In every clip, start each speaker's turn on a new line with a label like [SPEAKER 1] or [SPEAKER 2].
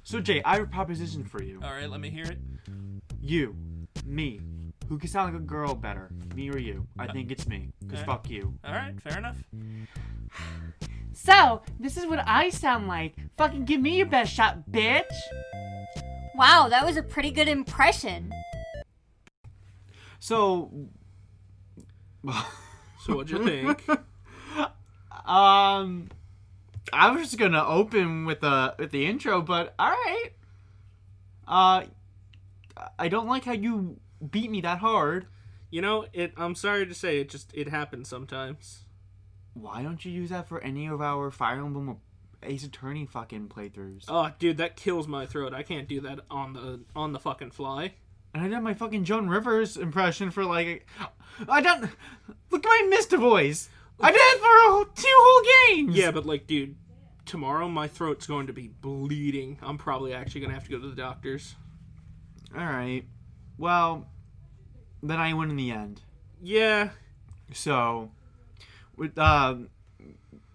[SPEAKER 1] So, Jay, I have a proposition for you.
[SPEAKER 2] All right, let me hear it.
[SPEAKER 1] You, me, who can sound like a girl better, me or you? I think it's me, because fuck you.
[SPEAKER 2] All right, fair enough.
[SPEAKER 1] So, this is what I sound like. Fucking give me your best shot, bitch.
[SPEAKER 3] Wow, that was a pretty good impression.
[SPEAKER 1] So,
[SPEAKER 2] So what'd you think?
[SPEAKER 1] I was just gonna open with the intro, but all right. I don't like how you beat me that hard.
[SPEAKER 2] You know, I'm sorry to say, it happens sometimes.
[SPEAKER 1] Why don't you use that for any of our Fire Emblem or Ace Attorney fucking playthroughs?
[SPEAKER 2] Oh, dude, that kills my throat. I can't do that on the fucking fly.
[SPEAKER 1] And I did my fucking Joan Rivers impression for like... I don't... Look at my Mr. voice. I did it for 2 whole games.
[SPEAKER 2] Yeah, but like, dude, tomorrow my throat's going to be bleeding. I'm probably actually going to have to go to the doctor's.
[SPEAKER 1] Alright. Well, then I win in the end.
[SPEAKER 2] Yeah.
[SPEAKER 1] So, with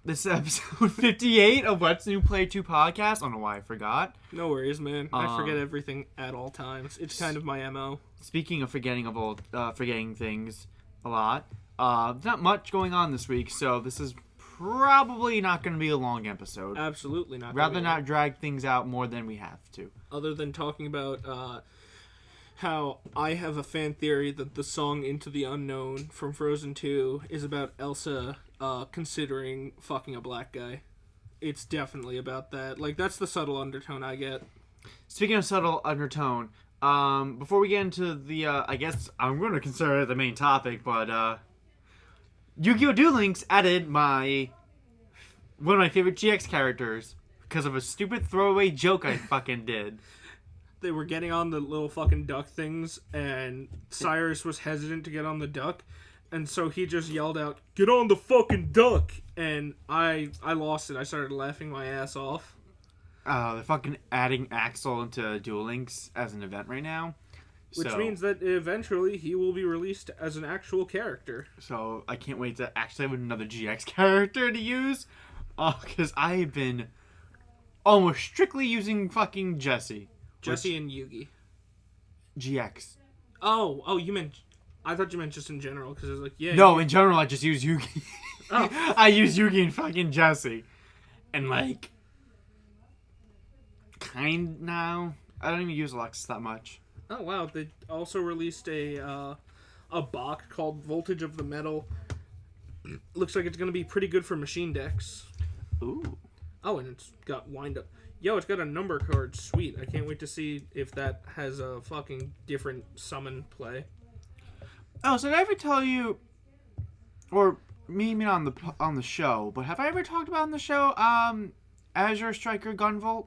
[SPEAKER 1] this episode 58 of What's New Play 2 podcast. I don't know why I forgot.
[SPEAKER 2] No worries, man. I forget everything at all times. It's kind of my MO.
[SPEAKER 1] Speaking of forgetting things a lot, not much going on this week, so this is probably not going to be a long episode.
[SPEAKER 2] Absolutely not.
[SPEAKER 1] Rather not drag things out more than we have to.
[SPEAKER 2] Other than talking about how I have a fan theory that the song Into the Unknown from Frozen 2 is about Elsa considering fucking a black guy. It's definitely about that. Like, that's the subtle undertone I get.
[SPEAKER 1] Speaking of subtle undertone, before we get into the, I guess I'm going to consider it the main topic, but, Yu-Gi-Oh! Duel Links added one of my favorite GX characters because of a stupid throwaway joke I fucking did.
[SPEAKER 2] They were getting on the little fucking duck things, and Cyrus was hesitant to get on the duck, and so he just yelled out, "Get on the fucking duck!" And I lost it. I started laughing my ass off.
[SPEAKER 1] They're fucking adding Axel into Duel Links as an event right now.
[SPEAKER 2] Which means that eventually he will be released as an actual character.
[SPEAKER 1] So I can't wait to actually have another GX character to use. Because I've been almost strictly using fucking Jesse.
[SPEAKER 2] Jesse and Yugi.
[SPEAKER 1] GX.
[SPEAKER 2] Oh, you meant... I thought you meant just in general, because it was like, yeah...
[SPEAKER 1] No, in general, I just use Yugi.
[SPEAKER 2] Oh.
[SPEAKER 1] I use Yugi and fucking Jesse. And, like... now... I don't even use Alexis that much.
[SPEAKER 2] Oh, wow. They also released a Bach called Voltage of the Metal. Looks like it's going to be pretty good for machine decks.
[SPEAKER 1] Ooh.
[SPEAKER 2] Oh, and it's got wind up. Yo, it's got a number card. Sweet. I can't wait to see if that has a fucking different summon play.
[SPEAKER 1] Oh, so did I ever tell you, or maybe on the show, but have I ever talked about on the show, Azure Striker Gunvolt?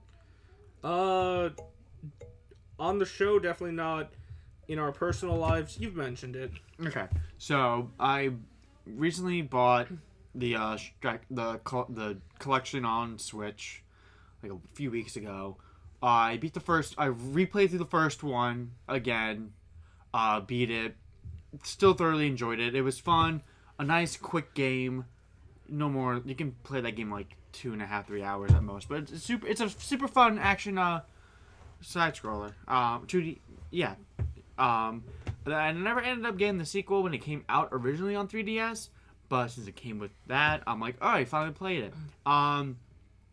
[SPEAKER 2] On the show, definitely not. In our personal lives, you've mentioned it.
[SPEAKER 1] Okay. So I recently bought the collection on Switch like a few weeks ago. I replayed through the first one again, beat it, still thoroughly enjoyed it. It was fun, a nice quick game. No more, you can play that game like 2.5-3 hours at most, but it's a super fun action side scroller. 2D, yeah. And I never ended up getting the sequel when it came out originally on 3DS, but since it came with that, I'm like, all right, finally played it.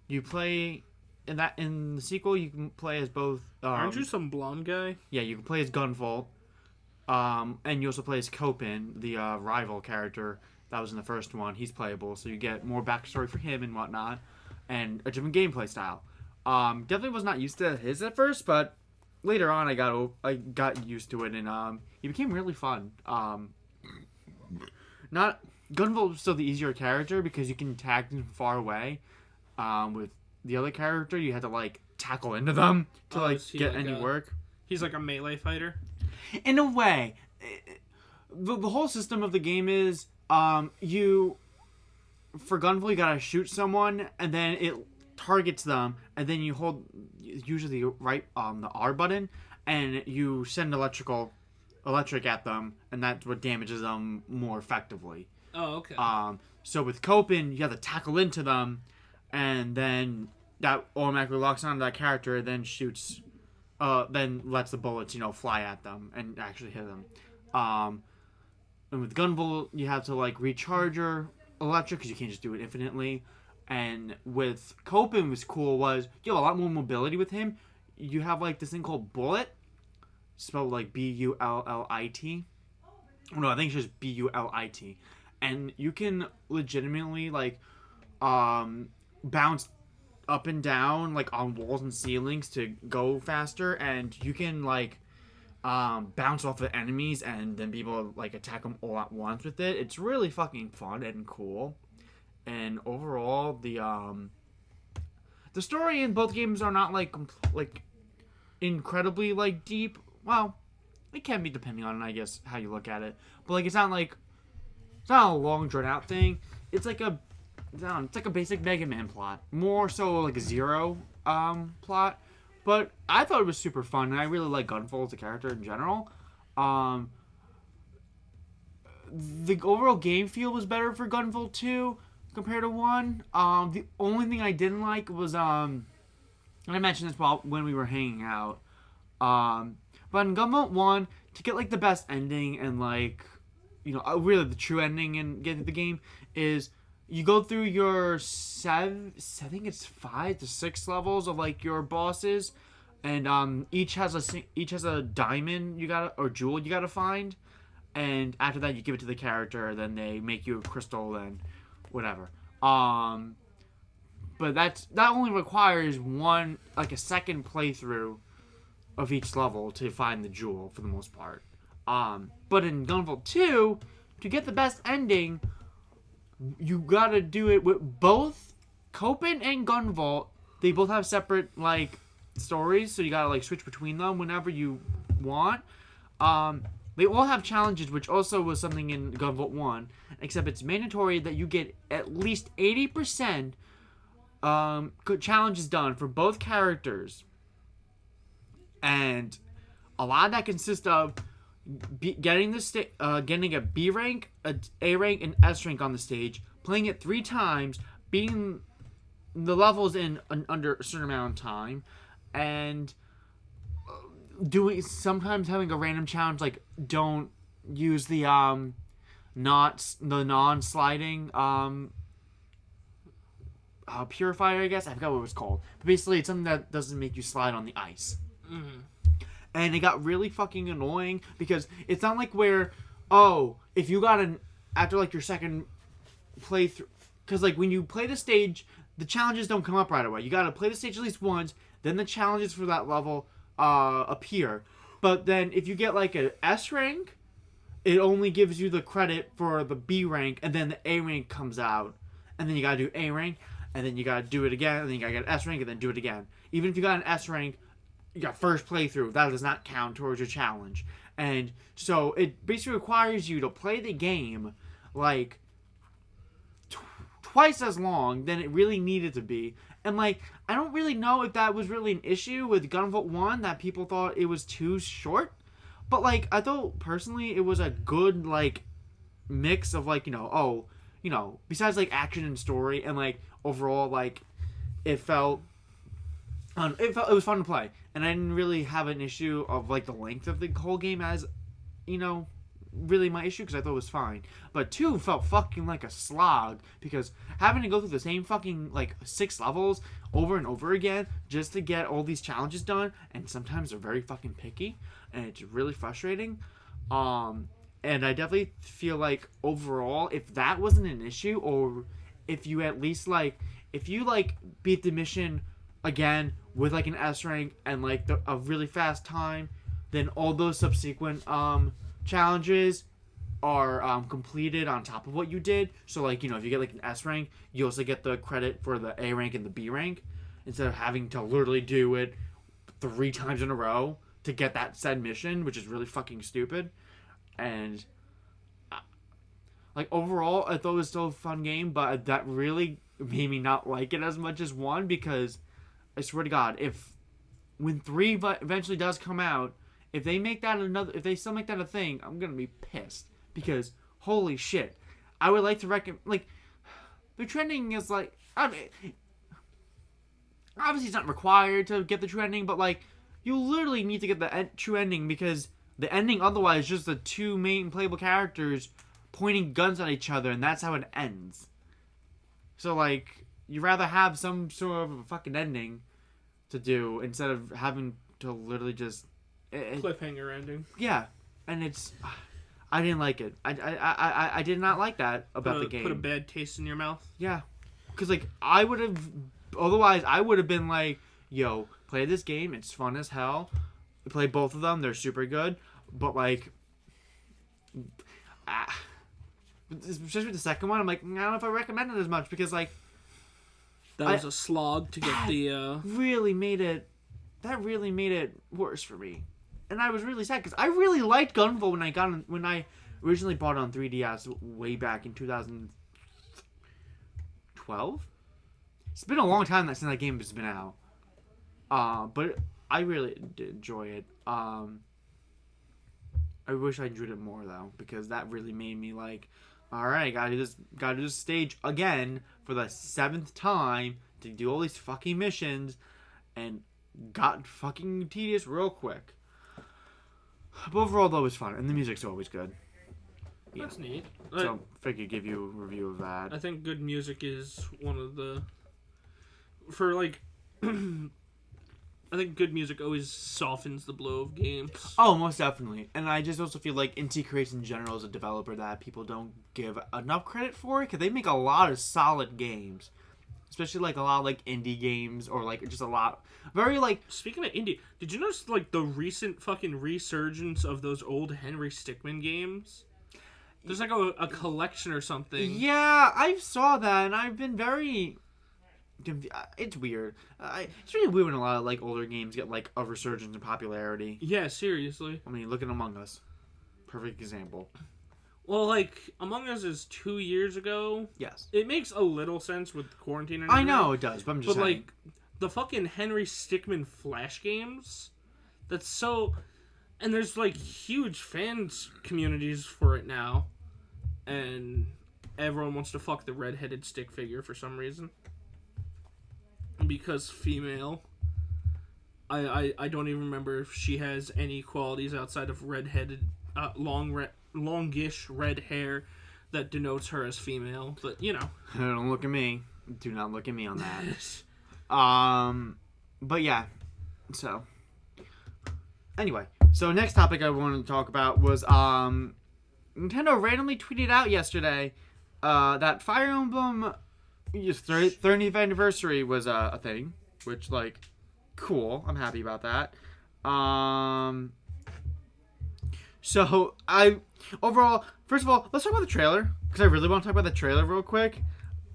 [SPEAKER 1] You play in the sequel. You can play as both.
[SPEAKER 2] Aren't you some blonde guy?
[SPEAKER 1] Yeah, you can play as Gunvolt. And you also play as Kopin, the rival character that was in the first one. He's playable, so you get more backstory for him and whatnot, and a different gameplay style. Definitely was not used to his at first, but later on I got used to it, and he became really fun. Gunvolt was still the easier character because you can tag them from far away. With the other character, you had to like tackle into them to get any work.
[SPEAKER 2] He's like a melee fighter.
[SPEAKER 1] In a way, the whole system of the game is for Gunvolt you gotta shoot someone and then it targets them, and then you hold usually right the R button and you send electric at them, and that's what damages them more effectively.
[SPEAKER 2] Oh, okay.
[SPEAKER 1] So with Kopin, you have to tackle into them, and then that automatically locks onto that character, then shoots, then lets the bullets, fly at them and actually hit them. And with Gunvolt, you have to like recharge your electric because you can't just do it infinitely. And with Copen, was cool was you have a lot more mobility with him. You have like this thing called Bullet, spelled like Bullit. No, I think it's just Bullit, and you can legitimately like bounce up and down like on walls and ceilings to go faster, and you can like bounce off of enemies and then be able to like attack them all at once with it. It's really fucking fun and cool. And overall, the story in both games are not like incredibly like deep. Well, it can be depending on, I guess, how you look at it. But like it's not a long drawn out thing. It's like a basic Mega Man plot, more so like a Zero plot. But I thought it was super fun, and I really like Gunvolt as a character in general. The overall game feel was better for Gunvolt 2 compared to 1. The only thing I didn't like was, and I mentioned this when we were hanging out, but in Gunvolt 1, to get like the best ending and like, really the true ending and get the game is you go through your I think it's 5 to 6 levels of like your bosses, and each has a diamond or jewel you gotta find, and after that you give it to the character, then they make you a crystal and whatever. But that only requires a second playthrough of each level to find the jewel for the most part. But in Gunvolt 2, to get the best ending, you gotta do it with both Copen and Gunvolt. They both have separate like stories, so you gotta like switch between them whenever you want. They all have challenges, which also was something in Gunvolt 1, except it's mandatory that you get at least 80% challenges done for both characters. And a lot of that consists of getting a B rank, A rank, and S rank on the stage, playing it 3 times, beating the levels in under a certain amount of time, and sometimes having a random challenge like don't use the non-sliding purifier, I guess. I forgot what it was called. But basically, it's something that doesn't make you slide on the ice. Mm-hmm. And it got really fucking annoying because it's not like where, if you got after like your second playthrough, because like when you play the stage, the challenges don't come up right away. You gotta play the stage at least once, then the challenges for that level appear. But then if you get like an S rank, it only gives you the credit for the B rank, and then the A rank comes out, and then you gotta do A rank, and then you gotta do it again, and then you gotta get an S rank, and then do it again. Even if you got an S rank, you got first playthrough, that does not count towards your challenge. And so it basically requires you to play the game like twice as long than it really needed to be. And like, I don't really know if that was really an issue with Gunvolt 1, that people thought it was too short. But like, I thought personally it was a good like mix of like, besides like action and story, and like overall like it was fun to play. And I didn't really have an issue of like the length of the whole game as, really my issue, because I thought it was fine. But 2 felt fucking like a slog, because having to go through the same fucking like 6 levels over and over again just to get all these challenges done, and sometimes they're very fucking picky, and it's really frustrating. And I definitely feel like overall, if that wasn't an issue, or if you at least beat the mission again with like an S rank and like a really fast time, then all those subsequent challenges are completed on top of what you did. So like, if you get like an S rank, you also get the credit for the A rank and the B rank, instead of having to literally do it 3 times in a row to get that said mission, which is really fucking stupid. And like overall, I thought it was still a fun game, but that really made me not like it as much as 1, because I swear to God, when 3 eventually does come out, if they still make that a thing, I'm gonna be pissed, because holy shit, I would like to recommend, like, the trending is like, obviously it's not required to get the true ending, but like you literally need to get the true ending because the ending otherwise is just the two main playable characters pointing guns at each other, and that's how it ends. So like you'd rather have some sort of a fucking ending to do instead of having to literally just
[SPEAKER 2] Cliffhanger ending.
[SPEAKER 1] Yeah, and it's I didn't like it. I did not like that about the game.
[SPEAKER 2] Put a bad taste in your mouth.
[SPEAKER 1] Yeah, because like I would have, otherwise I would have been like, yo, play this game. It's fun as hell. Play both of them. They're super good. But like, especially with the second one, I'm like, I don't know if I recommend it as much because like
[SPEAKER 2] that was a slog to get the.
[SPEAKER 1] Really made it. That really made it worse for me, and I was really sad because I really liked Gunvolt when I originally bought it on 3DS way back in 2012. It's been a long time since that game has been out. But I really did enjoy it. I wish I enjoyed it more though, because that really made me like, all right, gotta do this stage again for the 7th time to do all these fucking missions, and got fucking tedious real quick. But overall, though, it was fun, and the music's always good.
[SPEAKER 2] Yeah. That's neat.
[SPEAKER 1] So, figured give you a review of that.
[SPEAKER 2] I think good music is one of the... For, like... I think good music always softens the blow of games.
[SPEAKER 1] Oh, most definitely. And I just also feel like Inti Creates in general is a developer that people don't give enough credit for, because they make a lot of solid games. Especially, like, a lot of, like, indie games, or, like, just a lot... Very, like...
[SPEAKER 2] Speaking of indie, did you notice, like, the recent fucking resurgence of those old Henry Stickmin games? There's, like, a collection or something.
[SPEAKER 1] Yeah, I saw that, and I've been very... It's weird. It's really weird when a lot of, like, older games get, like, a resurgence in popularity.
[SPEAKER 2] Yeah, seriously.
[SPEAKER 1] I mean, look at Among Us. Perfect example.
[SPEAKER 2] Well, like, Among Us is 2 years ago.
[SPEAKER 1] Yes.
[SPEAKER 2] It makes a little sense with quarantine and
[SPEAKER 1] everything. I know it does, but I'm just saying.
[SPEAKER 2] like, the fucking Henry Stickmin Flash games, that's so... And there's, like, huge fans communities for it now. And everyone wants to fuck the redheaded stick figure for some reason. Because female. I don't even remember if she has any qualities outside of redheaded, longish red hair that denotes her as female. But, you know.
[SPEAKER 1] Don't look at me. Do not look at me on that. But yeah. So. Anyway. So next topic I wanted to talk about was, Nintendo randomly tweeted out yesterday, that Fire Emblem 30th anniversary was a thing, which, like, cool. I'm happy about that. So overall, first of all, let's talk about the trailer, because I really want to talk about the trailer real quick.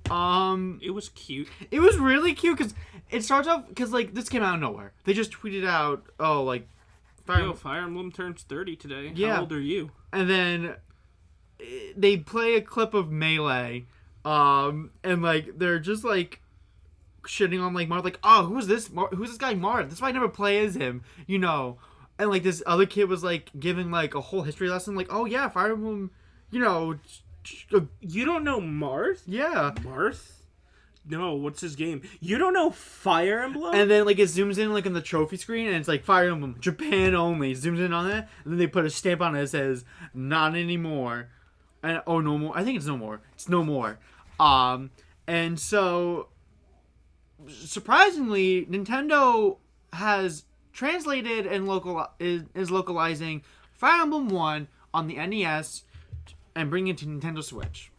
[SPEAKER 2] It was cute.
[SPEAKER 1] It was really cute, because it starts off, because, like, this came out of nowhere. They just tweeted out, oh, like,
[SPEAKER 2] Fire Emblem turns 30 today.
[SPEAKER 1] Yeah.
[SPEAKER 2] How old are you?
[SPEAKER 1] And then they play a clip of Melee, and, like, they're just, like, shitting on, like, Marth, like, oh, who's this guy Marth? That's why I never play as him, you know. And, like, this other kid was, like, giving, like, a whole history lesson, like, oh, yeah, Fire Emblem, you know.
[SPEAKER 2] You don't know Marth?
[SPEAKER 1] Yeah.
[SPEAKER 2] Marth? No, what's his game? You don't know Fire Emblem?
[SPEAKER 1] And then, like, it zooms in, like, on the trophy screen, and it's, like, Fire Emblem, Japan only. Zooms in on it, and then they put a stamp on it that says, not anymore. And, oh, no more. I think it's no more. It's no more. And so, surprisingly, Nintendo has translated and is localizing Fire Emblem 1 on the NES and bringing it to Nintendo Switch.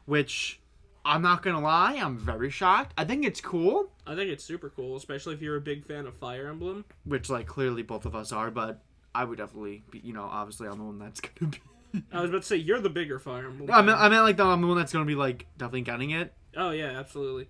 [SPEAKER 1] Which, I'm not gonna lie, I'm very shocked. I think it's cool.
[SPEAKER 2] I think it's super cool, especially if you're a big fan of Fire Emblem.
[SPEAKER 1] Which, like, clearly both of us are, but I would definitely be, you know, obviously I'm the one that's gonna be.
[SPEAKER 2] I was about to say, you're the bigger Fire Emblem.
[SPEAKER 1] I meant like, I'm the one that's gonna be, like, definitely getting it.
[SPEAKER 2] Oh, yeah, absolutely.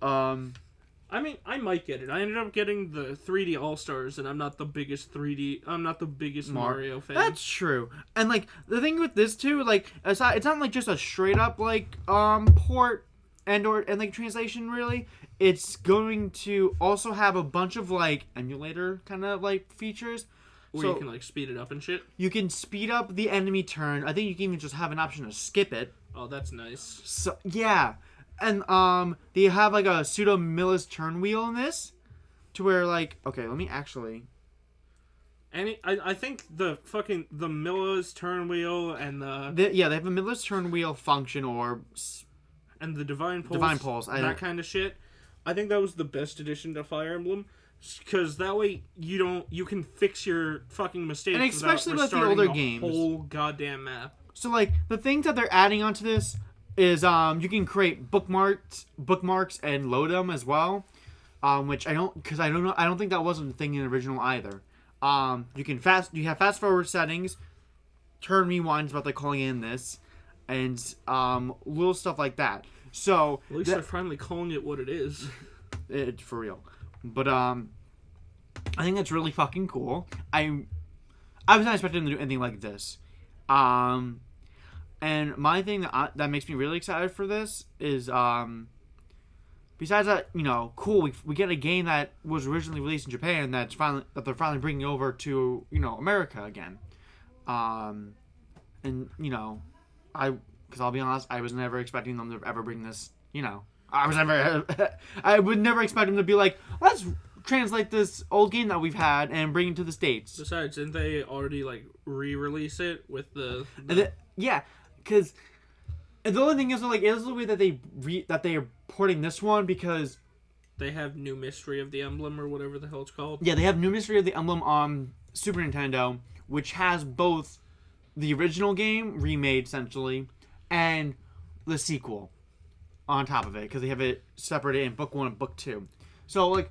[SPEAKER 2] I mean, I might get it. I ended up getting the 3D All-Stars, and I'm not the biggest Mario fan.
[SPEAKER 1] That's true. And, like, the thing with this, too, like, it's not, like, just a straight-up, like, port and like, translation, really. It's going to also have a bunch of, like, emulator kind of, like, features.
[SPEAKER 2] Where you can, like, speed it up and shit?
[SPEAKER 1] You can speed up the enemy turn. I think you can even just have an option to skip it.
[SPEAKER 2] Oh, that's nice.
[SPEAKER 1] So, yeah. And, they have, like, a pseudo-Millis turn wheel in this. to where like, okay, let me actually.
[SPEAKER 2] And I think the Miller's turn wheel and
[SPEAKER 1] They have a Miller's turn wheel function orbs
[SPEAKER 2] and the Divine Pulse, that kind of shit. I think that was the best addition to Fire Emblem, because that way you can fix your fucking mistakes,
[SPEAKER 1] and especially with the older games,
[SPEAKER 2] whole goddamn map.
[SPEAKER 1] So like the things that they're adding onto this is you can create bookmarks and load them as well, which I don't think that wasn't a thing in the original either. You have fast forward settings, turn rewinds, what they're calling in this, and little stuff like that. So
[SPEAKER 2] at least they're finally calling it what it is.
[SPEAKER 1] It's for real. But I think that's really fucking cool. I was not expecting them to do anything like this. And my thing that makes me really excited for this is besides that, cool, we get a game that was originally released in Japan that they're finally bringing over to, America again. Because I'll be honest, I was never expecting them to ever bring this, I would never expect them to be like, let's translate this old game that we've had and bring it to the States.
[SPEAKER 2] Besides, didn't they already, re-release it with the...
[SPEAKER 1] Yeah, because the only thing is, it is the way that they are porting this one, because...
[SPEAKER 2] They have New Mystery of the Emblem, or whatever the hell it's called.
[SPEAKER 1] Yeah, they have New Mystery of the Emblem on Super Nintendo, which has both the original game, remade, essentially, and the sequel on top of it, because they have it separated in Book 1 and Book 2. So, I'm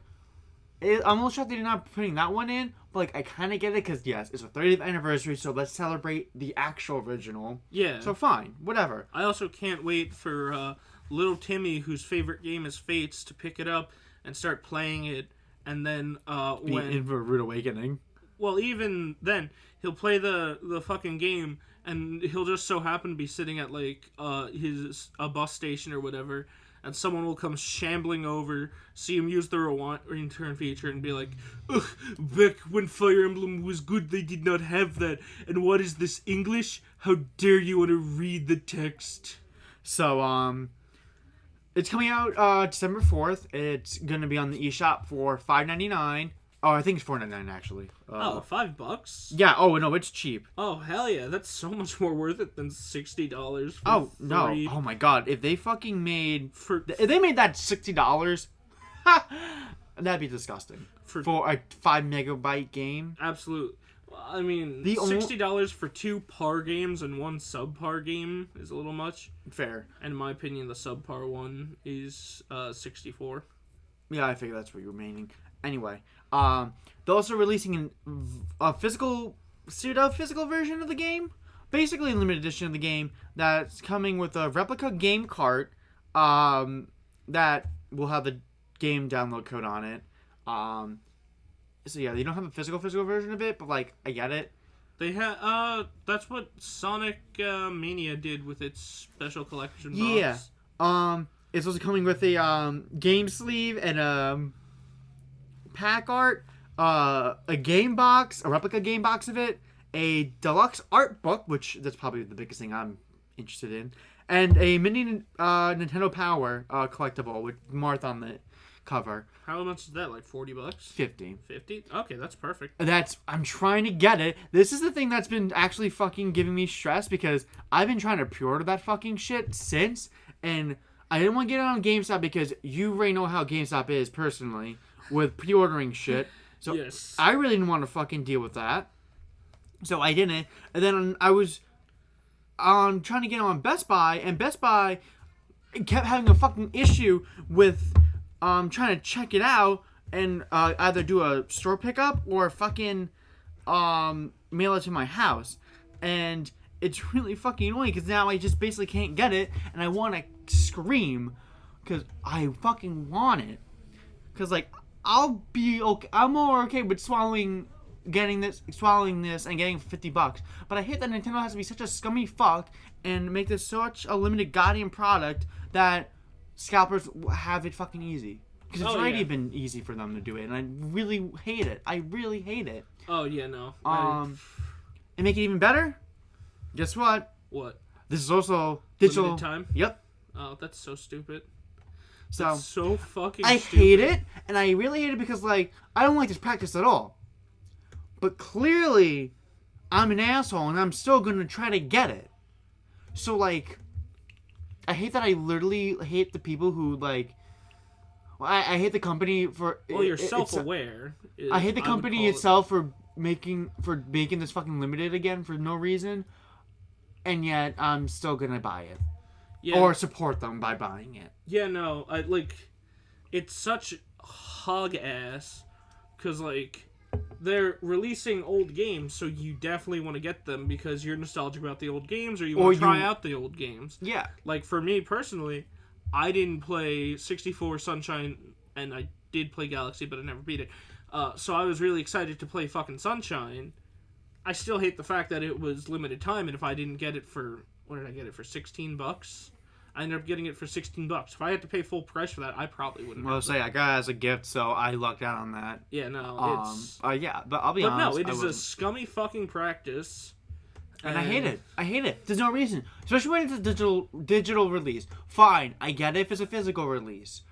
[SPEAKER 1] a little shocked they're not putting that one in, but, I kind of get it, because, yes, it's a 30th anniversary, so let's celebrate the actual original.
[SPEAKER 2] Yeah.
[SPEAKER 1] So, fine. Whatever.
[SPEAKER 2] I also can't wait for little Timmy, whose favorite game is Fates, to pick it up and start playing it, and then,
[SPEAKER 1] in for a rude awakening.
[SPEAKER 2] Well, even then, he'll play the fucking game, and he'll just so happen to be sitting at, a bus station or whatever, and someone will come shambling over, see him use the return feature, and be like, ugh, back when Fire Emblem was good, they did not have that, and what is this, English? How dare you want to read the text?
[SPEAKER 1] So, it's coming out December 4th. It's going to be on the eShop for $5.99. Oh, I think it's $4.99 actually.
[SPEAKER 2] $5?
[SPEAKER 1] Yeah. Oh no, it's cheap.
[SPEAKER 2] Oh hell yeah, that's so much more worth it than $60.
[SPEAKER 1] Oh no! Oh my god, if they fucking made if they made that $60, that'd be disgusting for a 5 megabyte game.
[SPEAKER 2] Absolutely. I mean, $60 for 2 par games and 1 subpar game is a little much.
[SPEAKER 1] Fair.
[SPEAKER 2] And in my opinion, the subpar one is $64.
[SPEAKER 1] Yeah, I figure that's what you're meaning. Anyway, they're also releasing a physical version of the game, basically a limited edition of the game that's coming with a replica game cart that will have the game download code on it. So yeah, they don't have a physical version of it, but I get it.
[SPEAKER 2] They have that's what Sonic Mania did with its special collection box.
[SPEAKER 1] Yeah. It's also coming with a game sleeve and pack art, a game box, a replica game box of it, a deluxe art book, which that's probably the biggest thing I'm interested in, and a mini Nintendo Power collectible with Marth on the cover.
[SPEAKER 2] How much is that? $40?
[SPEAKER 1] $50.
[SPEAKER 2] $50? Okay, that's perfect.
[SPEAKER 1] I'm trying to get it. This is the thing that's been actually fucking giving me stress, because I've been trying to pre-order that fucking shit since, and I didn't want to get it on GameStop because you already know how GameStop is personally with pre-ordering shit. So
[SPEAKER 2] yes.
[SPEAKER 1] I really didn't want to fucking deal with that. So I didn't. And then I was trying to get it on Best Buy, and Best Buy kept having a fucking issue with trying to check it out and either do a store pickup or fucking mail it to my house. And it's really fucking annoying because now I just basically can't get it, and I want to scream because I fucking want it. Because I'll be okay. I'm more okay with swallowing this and getting $50. But I hate that Nintendo has to be such a scummy fuck and make this such a limited goddamn product that scalpers have it fucking easy. Because it's already been easy for them to do it, and I really hate it.
[SPEAKER 2] Oh yeah, no.
[SPEAKER 1] And make it even better. Guess what?
[SPEAKER 2] What?
[SPEAKER 1] This is also digital
[SPEAKER 2] limited time.
[SPEAKER 1] Yep.
[SPEAKER 2] Oh, that's so stupid.
[SPEAKER 1] So
[SPEAKER 2] It's so fucking
[SPEAKER 1] I
[SPEAKER 2] stupid.
[SPEAKER 1] hate it, and I really hate it because, like, I don't like this practice at all. But clearly, I'm an asshole, and I'm still gonna try to get it. So, like, I hate that I literally hate the people who, like... Well, I hate the company for...
[SPEAKER 2] Well, you're self-aware.
[SPEAKER 1] I hate the
[SPEAKER 2] would
[SPEAKER 1] company
[SPEAKER 2] call it.
[SPEAKER 1] itself for making this fucking limited again for no reason, and yet I'm still gonna buy it.
[SPEAKER 2] Yeah.
[SPEAKER 1] Or support them by buying it.
[SPEAKER 2] Yeah, no, it's such hog ass, because, like, they're releasing old games, so you definitely want to get them because you're nostalgic about the old games, or you want to try out the old games.
[SPEAKER 1] Yeah.
[SPEAKER 2] Like, for me, personally, I didn't play 64 Sunshine, and I did play Galaxy, but I never beat it. So I was really excited to play fucking Sunshine. I still hate the fact that it was limited time, and if I didn't get it for... What did I get it for? $16? I ended up getting it for $16. If I had to pay full price for that, I probably wouldn't.
[SPEAKER 1] Well, say I got it as a gift, so I lucked out on that.
[SPEAKER 2] Yeah, no, it's...
[SPEAKER 1] Yeah, but I'll be honest.
[SPEAKER 2] But no, it is a scummy fucking practice.
[SPEAKER 1] And I hate it. I hate it. There's no reason. Especially when it's a digital release. Fine, I get it if it's a physical release.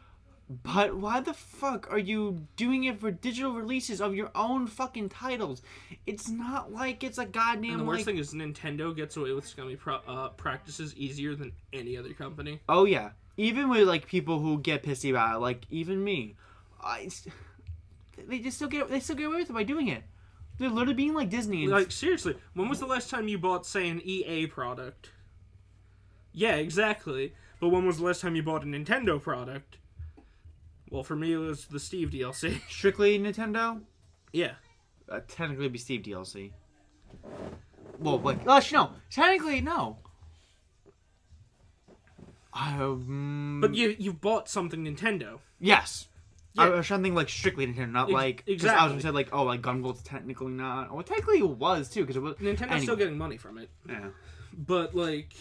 [SPEAKER 1] But why the fuck are you doing it for digital releases of your own fucking titles? It's not like it's a goddamn...
[SPEAKER 2] And the worst thing is Nintendo gets away with scummy practices easier than any other company.
[SPEAKER 1] Oh, yeah. Even with, like, people who get pissy about it, like, even me. They still get away with it by doing it. They're literally being like Disney. And
[SPEAKER 2] Like, seriously, when was the last time you bought, say, an EA product? Yeah, exactly. But when was the last time you bought a Nintendo product? Well, for me, it was the Steve DLC.
[SPEAKER 1] Strictly Nintendo?
[SPEAKER 2] Yeah.
[SPEAKER 1] Technically, it'd be Steve DLC. Well, like, actually, no. Technically, no.
[SPEAKER 2] But you've bought something Nintendo.
[SPEAKER 1] Yes.
[SPEAKER 2] Yeah.
[SPEAKER 1] I was trying to think, like, strictly Nintendo, not like...
[SPEAKER 2] Exactly.
[SPEAKER 1] I was going to say, like, oh, like, Gunvoult's technically not... Well, technically it was, too, because it was...
[SPEAKER 2] Nintendo's still getting money from it.
[SPEAKER 1] Yeah.
[SPEAKER 2] But, like...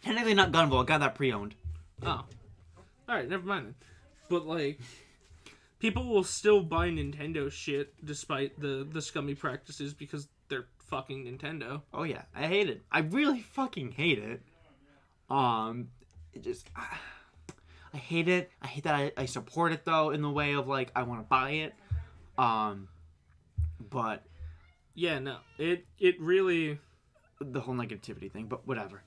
[SPEAKER 1] Technically not Gunvoult. I got that pre-owned.
[SPEAKER 2] Oh. Alright, never mind then. But, like... People will still buy Nintendo shit despite the scummy practices because they're fucking Nintendo.
[SPEAKER 1] Oh, yeah. I hate it. I really fucking hate it. It just... I hate it. I hate that I support it, though, in the way of, like, I want to buy it. But...
[SPEAKER 2] Yeah, no. It really...
[SPEAKER 1] The whole negativity thing, but whatever.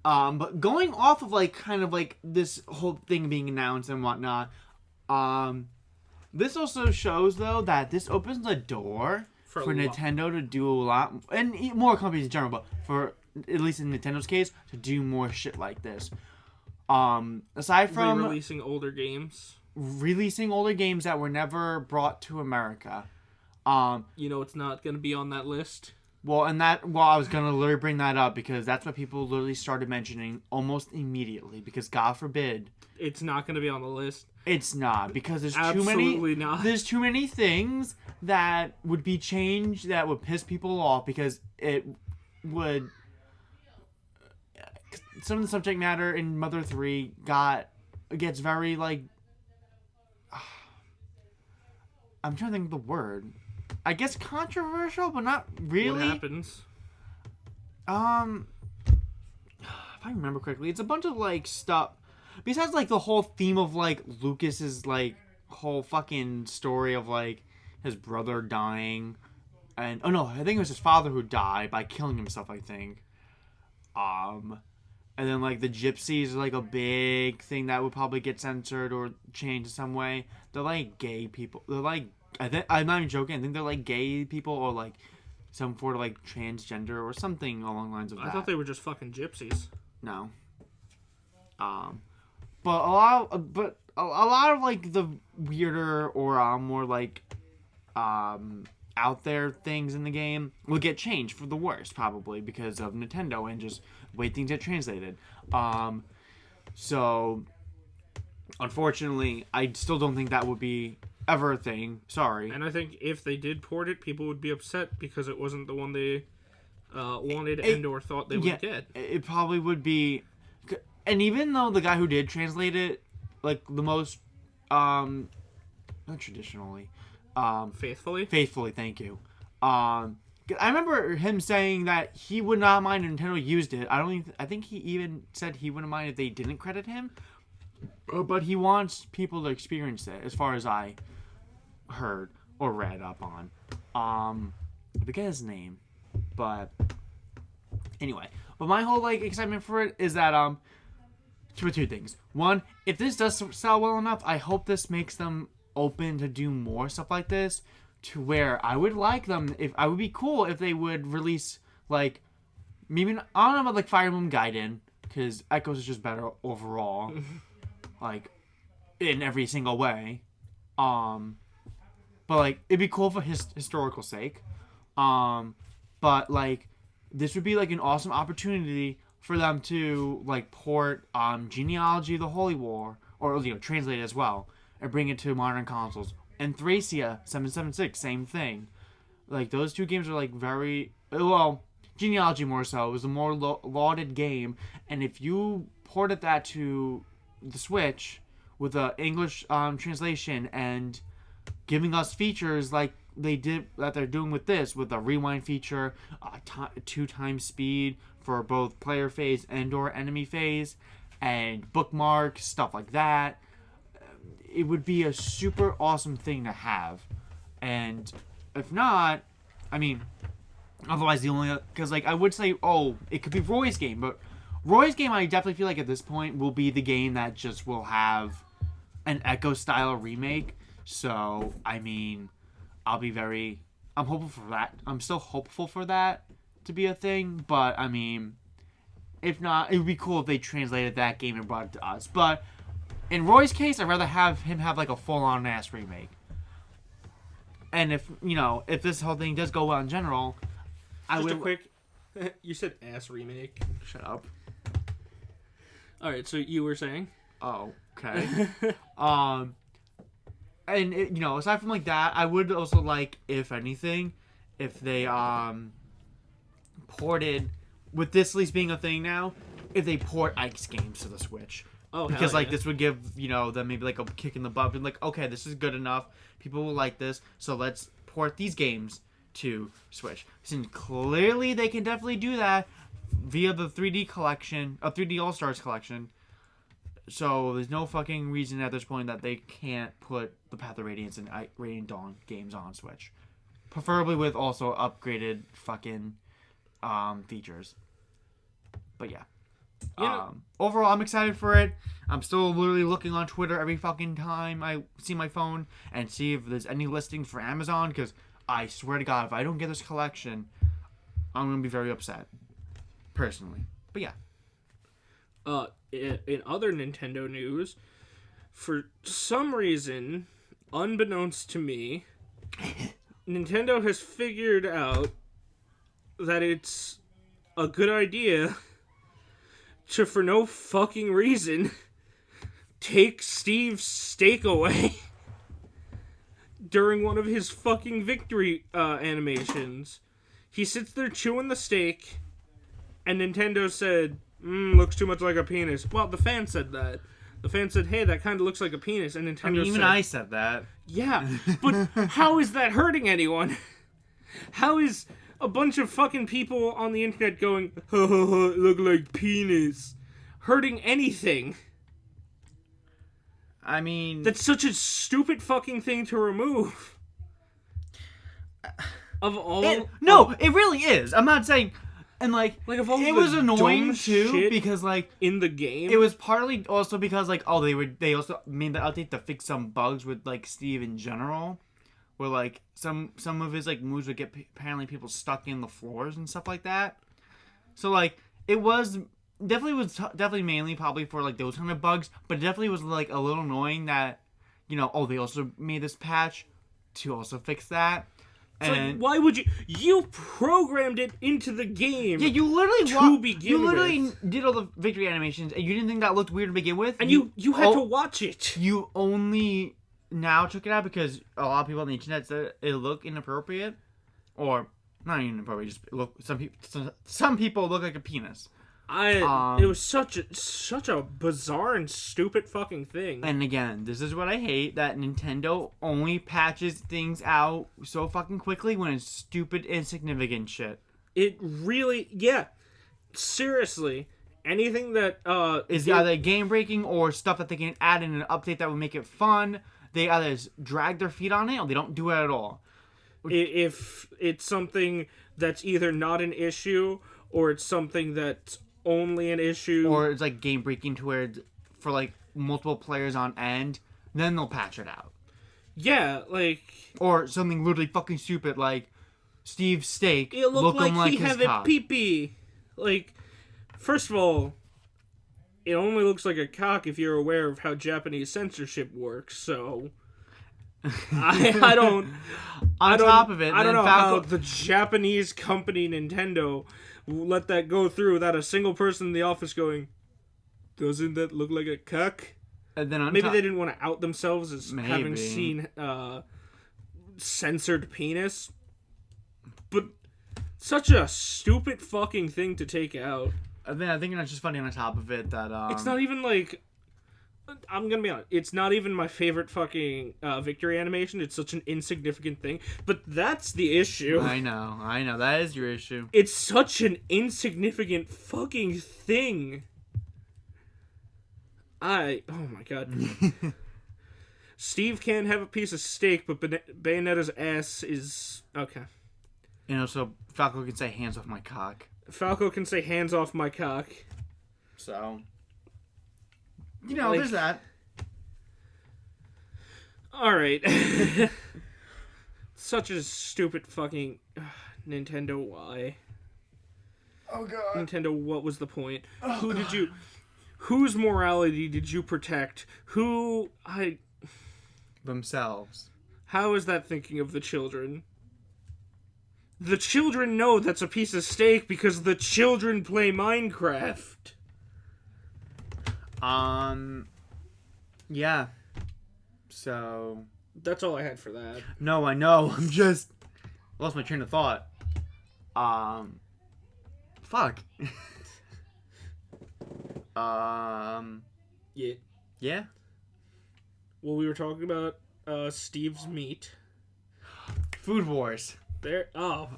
[SPEAKER 1] But going off of, like, kind of, like, this whole thing being announced and whatnot, this also shows, though, that this opens the door for Nintendo to do a lot, and more companies in general, but for, at least in Nintendo's case, to do more shit like this. Aside from
[SPEAKER 2] releasing older games
[SPEAKER 1] that were never brought to America.
[SPEAKER 2] You know, it's not going to be on that list.
[SPEAKER 1] Well, I was going to literally bring that up because that's what people literally started mentioning almost immediately because God forbid.
[SPEAKER 2] It's not going to be on the list.
[SPEAKER 1] It's not because there's
[SPEAKER 2] Absolutely not.
[SPEAKER 1] There's too many things that would be changed that would piss people off because it would... Some of the subject matter in Mother 3 gets very, like... I'm trying to think of the word. I guess controversial, but not really.
[SPEAKER 2] What happens?
[SPEAKER 1] If I remember correctly, it's a bunch of, like, stuff. Besides, like, the whole theme of, like, Lucas's, like, whole fucking story of, like, his brother dying. And, oh no, I think it was his father who died by killing himself, I think. And then, like, the gypsies are, like, a big thing that would probably get censored or changed in some way. They're, like, gay people. They're, like, I'm not even joking. I think they're, like, gay people or, like, some sort of, like, transgender or something along the lines of that.
[SPEAKER 2] I thought they were just fucking gypsies.
[SPEAKER 1] No. But a lot of, like, the weirder or, more, like, out there things in the game will get changed for the worse, probably, because of Nintendo and just way things get translated. So, unfortunately, I still don't think that would be ever a thing. Sorry.
[SPEAKER 2] And I think if they did port it, people would be upset because it wasn't the one they wanted and or thought they would get.
[SPEAKER 1] It probably would be... And even though the guy who did translate it, like, the most, not traditionally, faithfully, thank you. I remember him saying that he would not mind if Nintendo used it. I think he even said he wouldn't mind if they didn't credit him. But he wants people to experience it, as far as I heard or read up on. I forget his name, but anyway. But my whole excitement for it is that two things. One, if this does sell well enough, I hope this makes them open to do more stuff like this. To where I would like them, if I would be cool if they would release maybe I don't know about Fire Emblem Gaiden, because Echoes is just better overall, in every single way. But it'd be cool for historical sake. But this would be an awesome opportunity for them to port Genealogy of the Holy War, or translate it as well, and bring it to modern consoles. And Thracia 776, same thing. Those two games are very Genealogy more so. It was a more lauded game, and if you ported that to the Switch with an English translation and giving us features like they're doing with this, with a rewind feature, 2x speed for both player phase and/or enemy phase, and bookmarks, stuff like that, it would be a super awesome thing to have. And if not, otherwise because I would say, it could be Roy's game, but Roy's game I definitely feel at this point will be the game that just will have an Echo style remake. So I'm hopeful for that. I'm still hopeful for that to be a thing, but if not, it would be cool if they translated that game and brought it to us. But in Roy's case, I'd rather have him have a full-on ass remake. And if this whole thing does go well in general,
[SPEAKER 2] you said ass remake.
[SPEAKER 1] Shut up.
[SPEAKER 2] All right, so you were saying?
[SPEAKER 1] Oh, okay. And aside from that, I would also if anything, if they ported, with this at least being a thing now, if they port Ike's games to the Switch.
[SPEAKER 2] Oh,
[SPEAKER 1] because
[SPEAKER 2] hell yeah.
[SPEAKER 1] this would give them maybe a kick in the butt, and okay, this is good enough. People will like this, so let's port these games to Switch. Since clearly they can definitely do that via the 3D collection, 3D All Stars collection. So there's no fucking reason at this point that they can't put the Path of Radiance and Radiant Dawn games on Switch, preferably with also upgraded fucking features. But yeah. Overall, I'm excited for it. I'm still literally looking on Twitter every fucking time I see my phone and see if there's any listings for Amazon, because I swear to God, if I don't get this collection, I'm going to be very upset. Personally. But yeah.
[SPEAKER 2] In other Nintendo news, for some reason, unbeknownst to me, Nintendo has figured out that it's a good idea to, for no fucking reason, take Steve's steak away during one of his fucking victory animations. He sits there chewing the steak, and Nintendo said, looks too much like a penis. Well, the fan said that. The fan said, hey, that kind of looks like a penis, and Nintendo said...
[SPEAKER 1] even I said that.
[SPEAKER 2] Yeah, but how is that hurting anyone? How is a bunch of fucking people on the internet going, ha ha ha, look like penis, hurting anything? That's such a stupid fucking thing to remove. Of all...
[SPEAKER 1] it really is. I'm not saying... And
[SPEAKER 2] of all
[SPEAKER 1] it
[SPEAKER 2] the
[SPEAKER 1] was annoying
[SPEAKER 2] dumb
[SPEAKER 1] too,
[SPEAKER 2] shit
[SPEAKER 1] because
[SPEAKER 2] in the game,
[SPEAKER 1] it was partly also because they also made the update to fix some bugs with Steve in general, where some of his moves would get apparently people stuck in the floors and stuff like that. So it was definitely mainly probably for those kind of bugs, but it definitely was a little annoying that they also made this patch to also fix that. And
[SPEAKER 2] why would you programmed it into the game?
[SPEAKER 1] Yeah, you literally did all the victory animations, and you didn't think that looked weird to begin with.
[SPEAKER 2] And you had to watch it.
[SPEAKER 1] You only now took it out because a lot of people on the internet said it looked inappropriate, or not even inappropriate. Just look. Some people look like a penis.
[SPEAKER 2] It was such a bizarre and stupid fucking thing.
[SPEAKER 1] And again, this is what I hate, that Nintendo only patches things out so fucking quickly when it's stupid, insignificant shit.
[SPEAKER 2] It really, yeah. Seriously, anything that
[SPEAKER 1] is either game breaking or stuff that they can add in an update that would make it fun. They either drag their feet on it or they don't do it at all.
[SPEAKER 2] if it's something that's either not an issue or it's something that's only an issue,
[SPEAKER 1] Or it's like game breaking to where it's for like multiple players on end, then they'll patch it out.
[SPEAKER 2] yeah, like
[SPEAKER 1] Or something literally fucking stupid like Steve's steak
[SPEAKER 2] it looked
[SPEAKER 1] looking
[SPEAKER 2] like he
[SPEAKER 1] his
[SPEAKER 2] had a
[SPEAKER 1] cock.
[SPEAKER 2] pee-pee. Like, first of all, it only looks like a cock if you're aware of how Japanese censorship works. So I don't.
[SPEAKER 1] On top of it,
[SPEAKER 2] I don't
[SPEAKER 1] then
[SPEAKER 2] know how
[SPEAKER 1] Falco,
[SPEAKER 2] the Japanese company Nintendo let that go through without a single person in the office going, "Doesn't that look like a cock?"
[SPEAKER 1] and then on
[SPEAKER 2] Maybe
[SPEAKER 1] top,
[SPEAKER 2] they didn't want to out themselves as having
[SPEAKER 1] Maybe.
[SPEAKER 2] seen censored penis, but such a stupid fucking thing to take out.
[SPEAKER 1] and then I think it's just funny on top of it that
[SPEAKER 2] It's not even like. I'm gonna be honest. It's not even my favorite fucking victory animation. It's such an insignificant thing. But that's the issue.
[SPEAKER 1] I know that is your issue.
[SPEAKER 2] It's such an insignificant fucking thing. Oh my god. Steve can have a piece of steak, but Bayonetta's ass is okay.
[SPEAKER 1] So Falco can say hands off my cock.
[SPEAKER 2] Falco can say hands off my cock.
[SPEAKER 1] So
[SPEAKER 2] Like-
[SPEAKER 1] there's that.
[SPEAKER 2] Alright. Such a stupid fucking Nintendo, why?
[SPEAKER 1] Oh god.
[SPEAKER 2] Nintendo, what was the point? Whose morality did you protect?
[SPEAKER 1] Themselves.
[SPEAKER 2] How is that thinking of the children? The children know that's a piece of steak because the children play Minecraft.
[SPEAKER 1] Yeah. So
[SPEAKER 2] That's all I had for that.
[SPEAKER 1] no, I know. I'm just lost my train of thought. Fuck.
[SPEAKER 2] Yeah.
[SPEAKER 1] Yeah.
[SPEAKER 2] Well, we were talking about Steve's meat.
[SPEAKER 1] Food Wars.
[SPEAKER 2] There. Oh.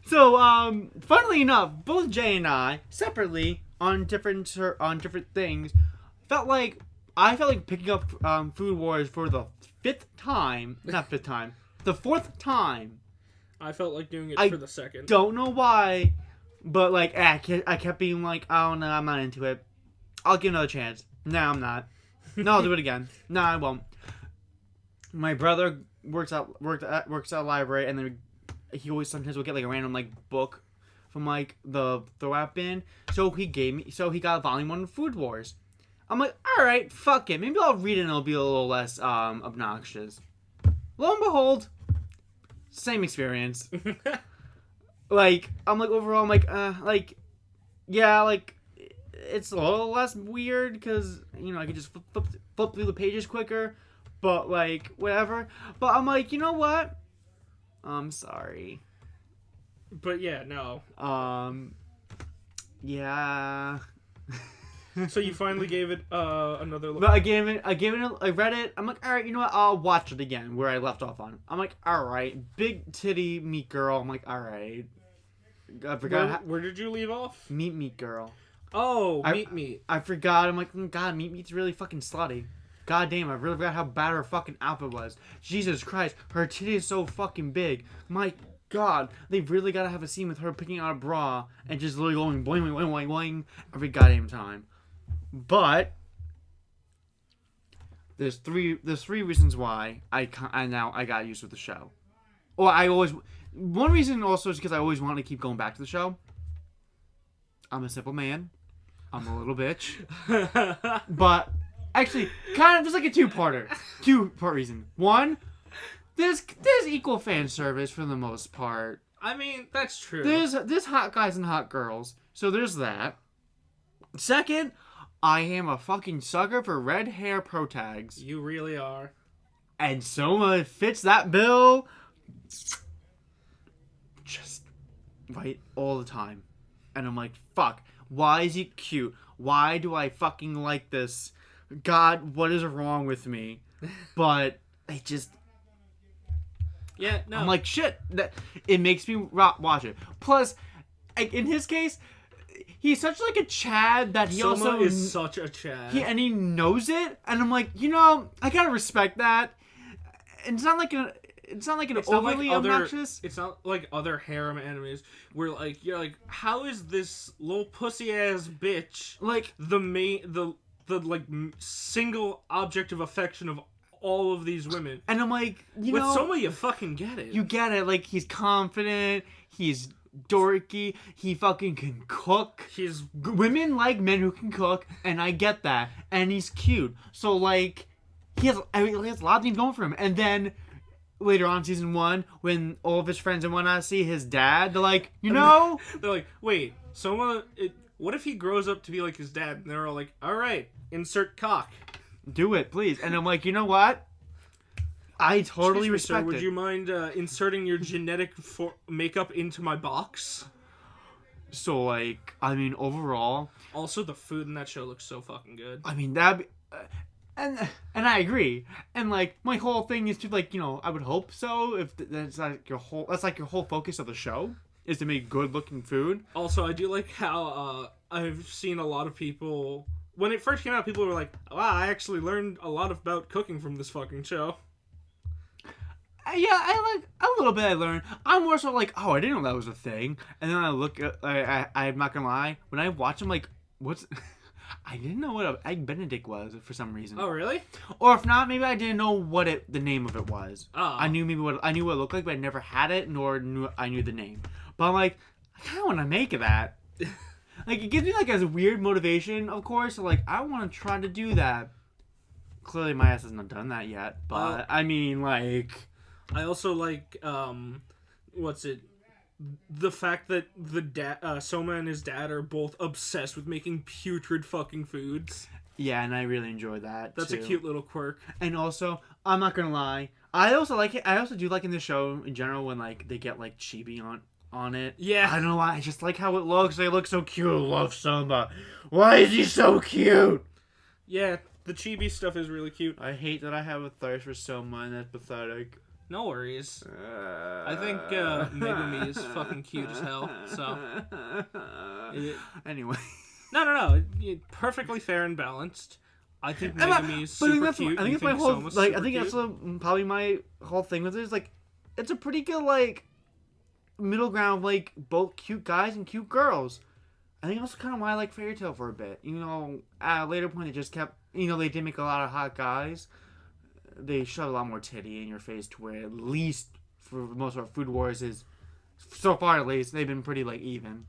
[SPEAKER 1] So, funnily enough, both Jay and I, separately, on different things, I felt like picking up Food Wars for the the fourth time.
[SPEAKER 2] I felt like doing it
[SPEAKER 1] I
[SPEAKER 2] for the second.
[SPEAKER 1] Don't know why, but like, I kept being like, oh no, I'm not into it. I'll give another chance. No, I'm not. No, I'll do it again. No, I won't. My brother works at a library, and then he always sometimes will get like a random like book from like the throw-out bin. So he got volume 1 of Food Wars. I'm like, all right, fuck it. Maybe I'll read it and it'll be a little less obnoxious. Lo and behold, same experience. Like, I'm like, overall, I'm like, yeah, like, it's a little less weird because, I can just flip through the pages quicker, but, like, whatever. But I'm like, you know what? I'm sorry.
[SPEAKER 2] But yeah, no.
[SPEAKER 1] Yeah.
[SPEAKER 2] So you finally gave it another look.
[SPEAKER 1] But I read it. I'm like, all right, you know what? I'll watch it again where I left off on. I'm like, all right, big titty meat girl. I'm like, all right. I forgot.
[SPEAKER 2] Where did you leave off?
[SPEAKER 1] Meat girl.
[SPEAKER 2] Oh, meat.
[SPEAKER 1] I forgot. I'm like, God, meat's really fucking slutty. God damn, I really forgot how bad her fucking outfit was. Jesus Christ, her titty is so fucking big. My God, they've really got to have a scene with her picking out a bra and just literally going boing, boing, boing, boing, boing every goddamn time. But there's three reasons why I got used with the show. One reason also is because I always want to keep going back to the show. I'm a simple man. I'm a little bitch. But actually, kind of just like a two-part reason. One, there's equal fan service for the most part.
[SPEAKER 2] I mean, that's true.
[SPEAKER 1] There's hot guys and hot girls, so there's that. Second, I am a fucking sucker for red hair pro tags.
[SPEAKER 2] You really are.
[SPEAKER 1] And Soma fits that bill just right all the time. And I'm like, fuck, why is he cute? Why do I fucking like this? God, what is wrong with me? But it just...
[SPEAKER 2] Yeah, no.
[SPEAKER 1] I'm like, shit, it makes me watch it. Plus, like, in his case, he's such like a Chad that he
[SPEAKER 2] Soma
[SPEAKER 1] also
[SPEAKER 2] is such a Chad.
[SPEAKER 1] and he knows it, and I'm like, I gotta respect that. And it's not like an overly obnoxious.
[SPEAKER 2] It's not like other harem animes where like you're like, how is this little pussy ass bitch
[SPEAKER 1] Like
[SPEAKER 2] the like single object of affection of all of these women?
[SPEAKER 1] and I'm like,
[SPEAKER 2] With Soma, you fucking get it.
[SPEAKER 1] you get it. Like, he's confident, he's dorky, he fucking can cook. Women like men who can cook, and I get that. And he's cute. So, like, he has a lot of things going for him. And then, later on in season 1, when all of his friends and whatnot see his dad, they're like,
[SPEAKER 2] they're like, wait, Soma, what if he grows up to be like his dad? And they're all like, alright, insert cock.
[SPEAKER 1] do it, please. And I'm like, you know what? I totally respect
[SPEAKER 2] sir,
[SPEAKER 1] it.
[SPEAKER 2] would you mind inserting your genetic makeup into my box?
[SPEAKER 1] So, like, I mean, overall...
[SPEAKER 2] Also, the food in that show looks so fucking good.
[SPEAKER 1] I mean, that'd be... and I agree. And, like, my whole thing is to, like, I would hope so, if that's like your whole focus of the show, is to make good-looking food.
[SPEAKER 2] Also, I do like how I've seen a lot of people... When it first came out, people were like, wow, I actually learned a lot about cooking from this fucking show.
[SPEAKER 1] Yeah, I like a little bit. I learned. I'm more so like, oh, I didn't know that was a thing. And then I look at, I'm not gonna lie, when I watch him, like, what's, I didn't know what an egg Benedict was for some reason.
[SPEAKER 2] Oh, really?
[SPEAKER 1] Or if not, maybe I didn't know what the name of it was.
[SPEAKER 2] Oh.
[SPEAKER 1] I knew what it looked like, but I never had it, nor knew I knew the name. But I'm like, I kind of want to make that. Like, it gives me like a weird motivation, of course. So, like, I want to try to do that. Clearly, my ass hasn't done that yet. But I mean, like.
[SPEAKER 2] I also like, the fact that Soma and his dad are both obsessed with making putrid fucking foods.
[SPEAKER 1] Yeah, and I really enjoy that.
[SPEAKER 2] That's
[SPEAKER 1] too.
[SPEAKER 2] a cute little quirk.
[SPEAKER 1] And also, I'm not gonna lie, I also like it. I also do like in the show in general when like they get like chibi on it.
[SPEAKER 2] Yeah.
[SPEAKER 1] I don't know why. I just like how it looks. They look so cute. I love Samba. Why is he so cute?
[SPEAKER 2] Yeah, the chibi stuff is really cute.
[SPEAKER 1] I hate that I have a thirst for Soma, and that's pathetic.
[SPEAKER 2] No worries. I think Megumi is fucking cute as hell. So
[SPEAKER 1] anyway,
[SPEAKER 2] no, perfectly fair and balanced. I think Megumi is super cute.
[SPEAKER 1] I think it's my whole like. I think that's probably my whole thing with it is like, it's a pretty good like middle ground of like both cute guys and cute girls. I think also kind of why I like Fairy Tail for a bit. At a later point they just kept. They did make a lot of hot guys. They shove a lot more titty in your face to where at least for most of our Food Wars is, so far at least, they've been pretty like even.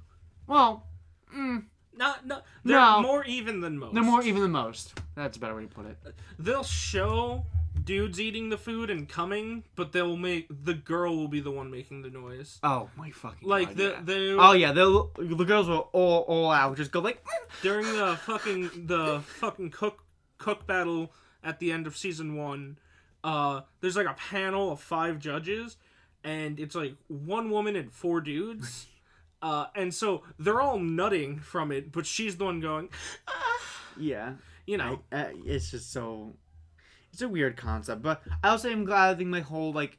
[SPEAKER 1] Well,
[SPEAKER 2] they're more even than most.
[SPEAKER 1] They're more even than most. That's a better way to put it.
[SPEAKER 2] They'll show dudes eating the food and coming, but the girl will be the one making the noise.
[SPEAKER 1] Oh my fucking
[SPEAKER 2] like
[SPEAKER 1] God, the girls will all out just go like
[SPEAKER 2] during the fucking cook battle at the end of season 1. There's like a panel of 5 judges, and it's like 1 woman and 4 dudes. And so they're all nutting from it, but she's the one going,
[SPEAKER 1] yeah.
[SPEAKER 2] It's
[SPEAKER 1] just so... It's a weird concept, but I also am glad. I think my whole, like,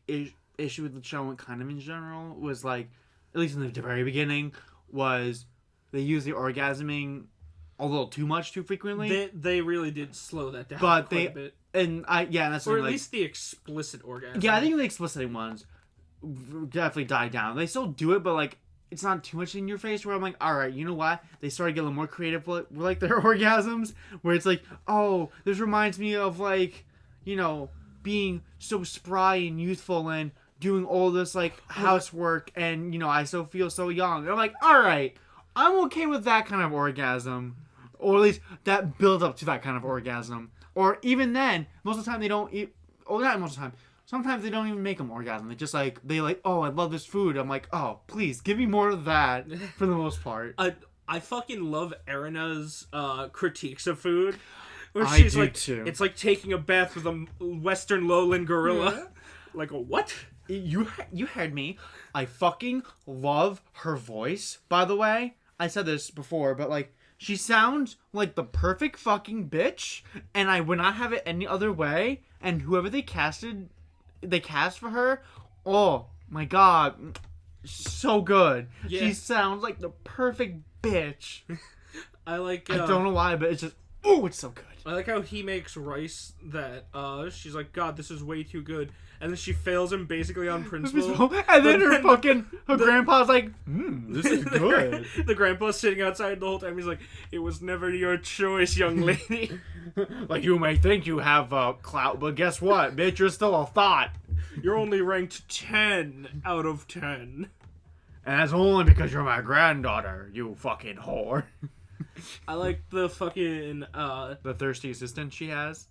[SPEAKER 1] issue with the show and kind of in general was, like, at least in the very beginning, was they used the orgasming a little too much too frequently.
[SPEAKER 2] They really did slow that down quite a bit.
[SPEAKER 1] And that's
[SPEAKER 2] or at least the explicit orgasm.
[SPEAKER 1] Yeah, I think the explicit ones definitely died down. They still do it, but like it's not too much in your face. Where I'm like, all right, you know what? They started getting a little more creative with like their orgasms, where it's like, oh, this reminds me of like, being so spry and youthful and doing all this like housework, and I still feel so young. And I'm like, all right, I'm okay with that kind of orgasm. Or at least that build up to that kind of orgasm. Or even then, most of the time they don't eat... Oh, not most of the time. Sometimes they don't even make them orgasm. They just oh, I love this food. I'm like, oh, please, give me more of that for the most part.
[SPEAKER 2] I fucking love Erina's critiques of food. Where
[SPEAKER 1] I
[SPEAKER 2] she's
[SPEAKER 1] do
[SPEAKER 2] like,
[SPEAKER 1] too.
[SPEAKER 2] It's like taking a bath with a Western lowland gorilla. Yeah. Like, a what?
[SPEAKER 1] You heard me. I fucking love her voice, by the way. I said this before, but like... She sounds like the perfect fucking bitch, and I would not have it any other way. And whoever they cast for her, oh my God, so good.
[SPEAKER 2] Yeah.
[SPEAKER 1] She sounds like the perfect bitch.
[SPEAKER 2] I like.
[SPEAKER 1] I don't know why, but it's just it's so good.
[SPEAKER 2] I like how he makes rice that she's like, God, this is way too good, and then she fails him basically on principle.
[SPEAKER 1] And then her grandpa's like, this is good.
[SPEAKER 2] The grandpa's sitting outside the whole time. He's like, it was never your choice, young lady.
[SPEAKER 1] Like, you may think you have clout, but guess what, bitch? You're still a thought.
[SPEAKER 2] You're only ranked 10 out of 10.
[SPEAKER 1] And that's only because you're my granddaughter, you fucking whore.
[SPEAKER 2] I like the fucking,
[SPEAKER 1] The thirsty assistant she has.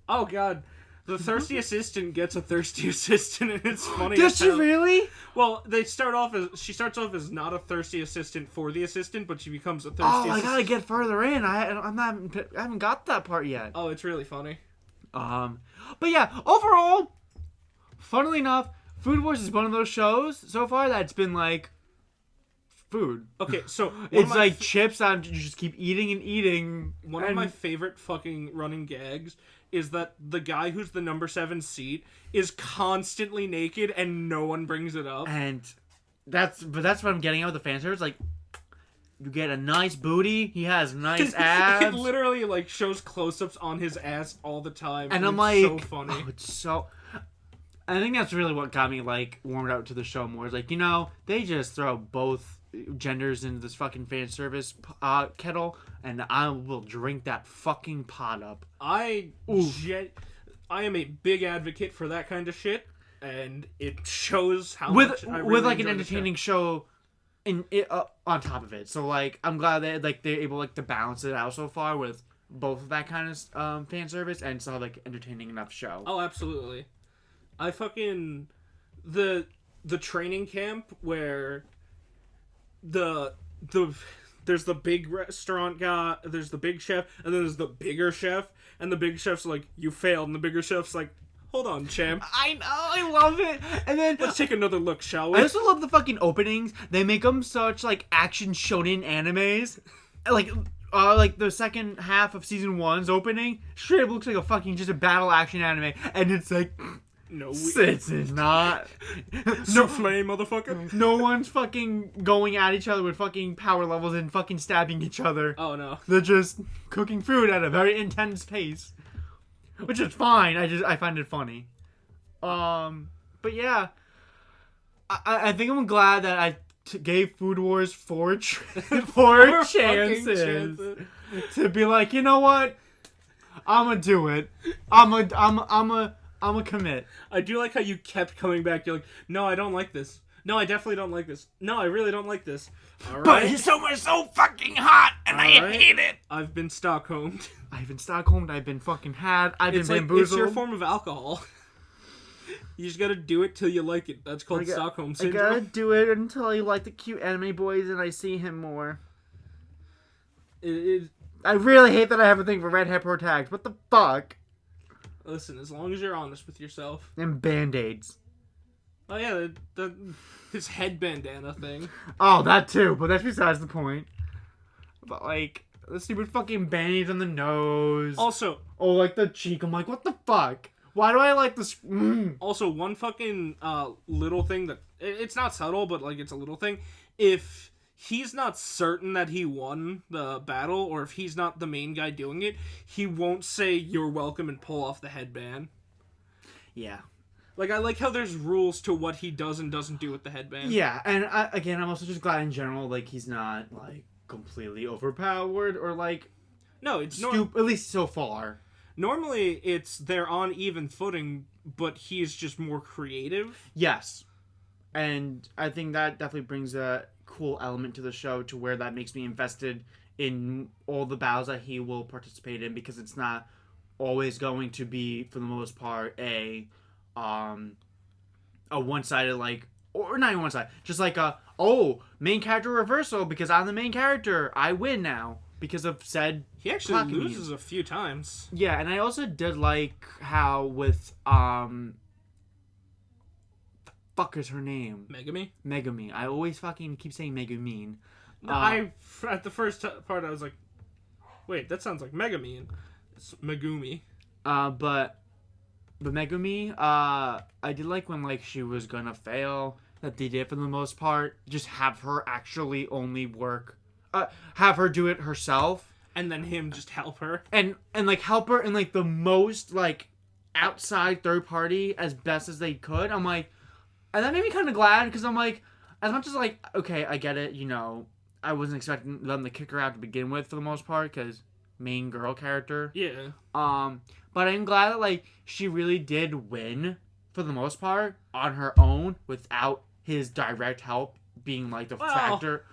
[SPEAKER 2] oh god. The thirsty assistant gets a thirsty assistant, and it's funny.
[SPEAKER 1] Does she really?
[SPEAKER 2] Well, she starts off as not a thirsty assistant for the assistant, but she becomes a thirsty
[SPEAKER 1] Oh, I
[SPEAKER 2] assistant.
[SPEAKER 1] gotta get further in. I haven't got that part yet.
[SPEAKER 2] Oh, it's really funny.
[SPEAKER 1] But yeah, overall, funnily enough, Food Wars is one of those shows so far that's been like food.
[SPEAKER 2] Okay, so
[SPEAKER 1] It's like chips that you just keep eating and eating.
[SPEAKER 2] One of my favorite fucking running gags is that the guy who's the number 7 seat is constantly naked and no one brings it up.
[SPEAKER 1] And that's what I'm getting at with the fan service. Like, you get a nice booty. He has nice abs.
[SPEAKER 2] It literally like shows close-ups on his ass all the time.
[SPEAKER 1] And I'm
[SPEAKER 2] it's
[SPEAKER 1] like,
[SPEAKER 2] so funny.
[SPEAKER 1] oh, it's so. I think that's really what got me like warmed up to the show more. It's like, they just throw both genders into this fucking fan service kettle, and I will drink that fucking pot up.
[SPEAKER 2] I am a big advocate for that kind of shit, and it shows how much I really
[SPEAKER 1] with like an
[SPEAKER 2] enjoy the
[SPEAKER 1] entertaining show in it on top of it. So like I'm glad that like they're able like to balance it out so far with both of that kind of fan service and still have like entertaining enough show.
[SPEAKER 2] Oh, absolutely. I fucking the training camp where there's the big restaurant guy, there's the big chef, and then there's the bigger chef, and the big chef's like, you failed, and the bigger chef's like, hold on, champ.
[SPEAKER 1] I know, I love it. And then
[SPEAKER 2] Let's take another look, shall we?
[SPEAKER 1] I also love the fucking openings. They make them such like action shonen animes. Like the second half of season 1's opening straight up looks like a fucking just a battle action anime, and it's like,
[SPEAKER 2] no,
[SPEAKER 1] it's not.
[SPEAKER 2] Souffle, motherfucker.
[SPEAKER 1] No one's fucking going at each other with fucking power levels and fucking stabbing each other.
[SPEAKER 2] Oh no,
[SPEAKER 1] They're just cooking food at a very intense pace, which is fine. I find it funny. But yeah, I think I'm glad that I gave Food Wars four chances to be like, you know what, I'm gonna do it. I'm a commit.
[SPEAKER 2] I do like how you kept coming back. You're like, no, I don't like this. No, I definitely don't like this. No, I really don't like this. All right.
[SPEAKER 1] But it's so fucking hot, and I hate it.
[SPEAKER 2] I've been Stockholmed.
[SPEAKER 1] I've been Stockholmed. I've been fucking had. I've been bamboozled.
[SPEAKER 2] It's your form of alcohol. You just gotta do it till you like it. That's called Stockholm Syndrome.
[SPEAKER 1] I gotta do it until I like the cute anime boys and I see him more. I really hate that I have a thing for redhead protagonists. What the fuck?
[SPEAKER 2] Listen, as long as you're honest with yourself.
[SPEAKER 1] And band-aids.
[SPEAKER 2] Oh yeah, his head bandana thing.
[SPEAKER 1] Oh, that too, but that's besides the point. But like, the stupid fucking band-aids on the nose.
[SPEAKER 2] Also,
[SPEAKER 1] like the cheek. I'm like, what the fuck? Why do I like this?
[SPEAKER 2] Also, one fucking little thing that it's not subtle, but like it's a little thing. If he's not certain that he won the battle, or if he's not the main guy doing it, he won't say "you're welcome" and pull off the headband.
[SPEAKER 1] Yeah.
[SPEAKER 2] Like, I like how there's rules to what he does and doesn't do with the headband.
[SPEAKER 1] Yeah, and I'm also just glad in general, like, he's not, like, completely overpowered or, like...
[SPEAKER 2] No, it's
[SPEAKER 1] at least so far.
[SPEAKER 2] Normally, they're on even footing, but he's just more creative.
[SPEAKER 1] Yes. And I think that definitely brings a cool element to the show to where that makes me invested in all the battles that he will participate in, because it's not always going to be, for the most part, a one-sided, like, or not even one-sided, just like main character reversal, because I'm the main character, I win now because of said.
[SPEAKER 2] He actually loses a few times.
[SPEAKER 1] Yeah, and I also did like how with the fuck is her name? Megami. I always fucking keep saying Megumin.
[SPEAKER 2] No, at the first part I was like, wait, that sounds like Megumin. It's Megumi.
[SPEAKER 1] But But Megumi, I did like when like she was gonna fail, that they did for the most part. Just have her actually only work, have her do it herself,
[SPEAKER 2] And then him just help her.
[SPEAKER 1] and like help her in like the most like outside third party as best as they could. I'm like, and that made me kind of glad because I'm like, as much as like, okay, I get it, I wasn't expecting them to kick her out to begin with for the most part because main girl character.
[SPEAKER 2] Yeah.
[SPEAKER 1] But I'm glad that like she really did win for the most part on her own without his direct help being like the factor.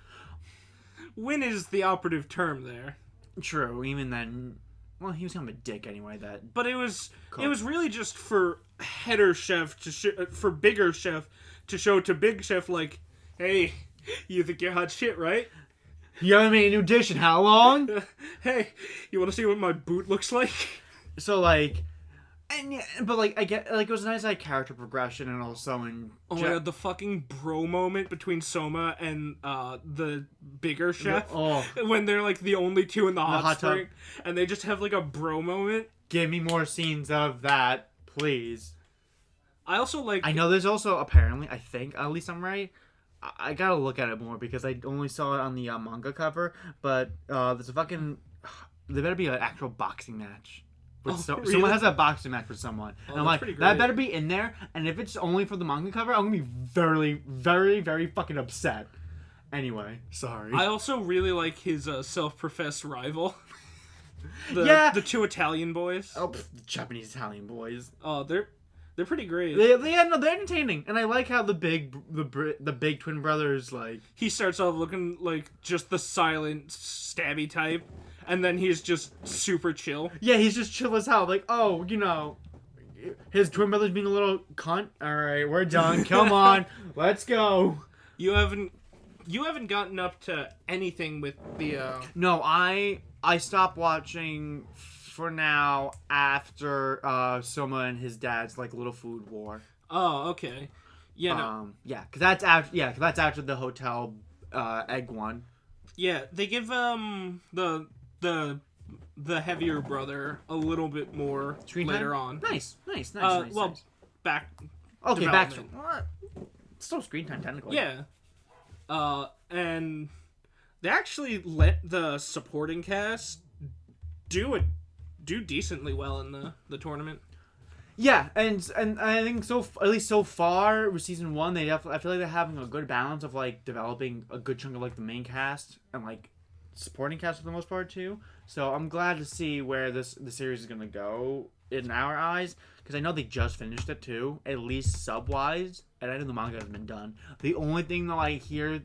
[SPEAKER 2] Win is the operative term there.
[SPEAKER 1] True. Even then, well, he was kind of a dick anyway.
[SPEAKER 2] But it was really just for header chef for bigger chef to show to big chef like, hey, you think you're hot shit, right?
[SPEAKER 1] You haven't made a new dish in how long?
[SPEAKER 2] Hey, you want to see what my boot looks like?
[SPEAKER 1] So like, and yeah, but like I get like it was a nice like character progression and also in.
[SPEAKER 2] Oh my god, the fucking bro moment between Soma and the bigger chef when they're like the only two in the hot spring, and they just have like a bro moment.
[SPEAKER 1] Give me more scenes of that, please.
[SPEAKER 2] I also like.
[SPEAKER 1] I know there's also apparently I think at least I'm right. I gotta look at it more because I only saw it on the manga cover. But there's a fucking. There better be an actual boxing match.
[SPEAKER 2] Really?
[SPEAKER 1] Someone has a boxing match with someone. And I'm like, that better be in there. And if it's only for the manga cover, I'm gonna be very, very, very fucking upset. Anyway, sorry.
[SPEAKER 2] I also really like his self-professed rival. The two Italian boys.
[SPEAKER 1] Oh, the Japanese Italian boys.
[SPEAKER 2] Oh, they're pretty great.
[SPEAKER 1] They're entertaining, and I like how the big twin brothers like.
[SPEAKER 2] He starts off looking like just the silent, stabby type, and then he's just super chill.
[SPEAKER 1] Yeah, he's just chill as hell. Like, oh, his twin brother's being a little cunt. All right, we're done. Come on, let's go.
[SPEAKER 2] You haven't gotten up to anything with the.
[SPEAKER 1] No, I stopped watching. For now, after Soma and his dad's like little food war.
[SPEAKER 2] Oh, okay. Yeah. No.
[SPEAKER 1] Yeah, because that's after. Yeah, 'cause that's after the hotel egg one.
[SPEAKER 2] Yeah, they give the heavier brother a little bit more
[SPEAKER 1] Screen
[SPEAKER 2] later
[SPEAKER 1] time?
[SPEAKER 2] on.
[SPEAKER 1] Nice.
[SPEAKER 2] Well, back.
[SPEAKER 1] Okay, back.
[SPEAKER 2] Development.
[SPEAKER 1] Still screen time technically.
[SPEAKER 2] Yeah. And they actually let the supporting cast do decently well in the tournament.
[SPEAKER 1] Yeah, and I think at least so far with season 1, I feel like they're having a good balance of like developing a good chunk of like the main cast and like supporting cast for the most part too. So I'm glad to see where the series is gonna go in our eyes because I know they just finished it too, at least sub wise, and I know the manga has been done. The only thing that I hear